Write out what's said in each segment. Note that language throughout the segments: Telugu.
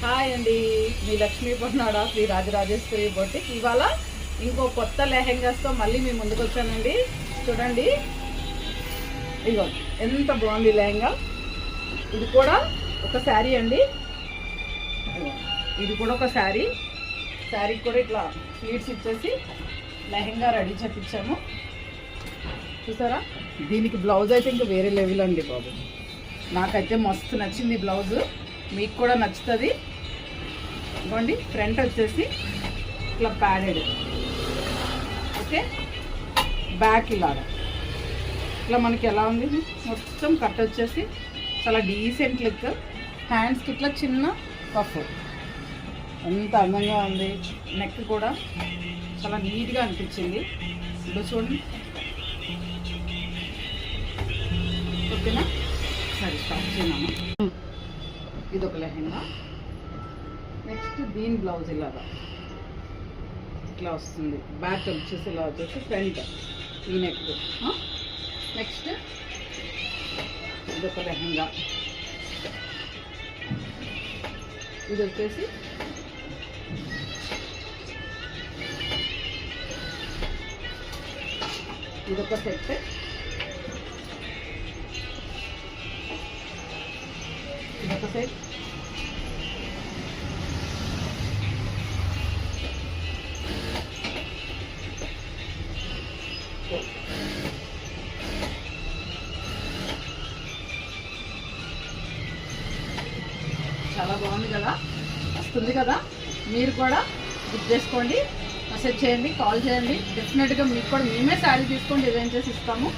హాయ్ అండి, మీ లక్ష్మీ పొన్నాడ శ్రీ రాజరాజేశ్వరి బొటిక్. ఇవాళ ఇంకో కొత్త లెహెంగాస్తో మళ్ళీ మీ ముందుకు వచ్చానండి. చూడండి, ఇగో ఎంత బాగుంది లెహెంగా. ఇది కూడా ఒక శారీ అండి. ఇది కూడా ఒక శారీ. శారీకి కూడా ఇట్లా స్లీట్స్ ఇచ్చేసి లెహెంగా రెడీ చేపించాము. చూసారా, దీనికి బ్లౌజ్ అయితే ఇంకా వేరే లెవెల్ అండి బాబు. నాకైతే మస్తు నచ్చింది బ్లౌజ్, మీకు కూడా నచ్చుతుంది. ఇవ్వండి, ఫ్రంట్ వచ్చేసి ఇట్లా ప్యాడెడ్, ఓకే. బ్యాక్ ఇలాగా ఇట్లా మనకి ఎలా ఉంది, మొత్తం కట్ వచ్చేసి చాలా డీసెంట్ లుక్. హ్యాండ్స్కి ఇట్లా చిన్న పఫ్, ఎంత అందంగా ఉంది. నెక్ కూడా చాలా నీట్గా అనిపించింది. ఇప్పుడు చూడండి, ఓకేనా. సరే, స్టాప్ చేయమా. ఇది ఒక లెహెంగా. నెక్స్ట్ దీని బ్లౌజ్ ఇలాగా ఇట్లా వస్తుంది. బ్యాక్ వచ్చేసి ఇలా వచ్చేసి ఫ్రంట్ ఈ నెక్. నెక్స్ట్ ఇది ఒక లెహెంగా. ఇది వచ్చేసి ఇదొక సెట్. ఇదొక సెట్. చాలా బాగుంది కదా, వస్తుంది కదా. మీరు కూడా బుక్ చేసుకోండి, మెసేజ్ చేయండి, కాల్ చేయండి. డెఫినెట్గా మీకు కూడా మేమే శారీ తీసుకొని డిజైన్ చేసి ఇస్తాము.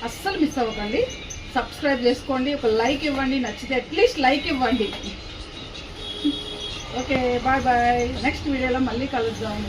అస్సలు మిస్ అవ్వకండి. సబ్స్క్రైబ్ చేసుకోండి, ఒక లైక్ ఇవ్వండి, నచ్చితే అట్లీస్ట్ లైక్ ఇవ్వండి. Okay, bye bye. నెక్స్ట్ వీడియోలో మళ్ళీ కలుద్దాం.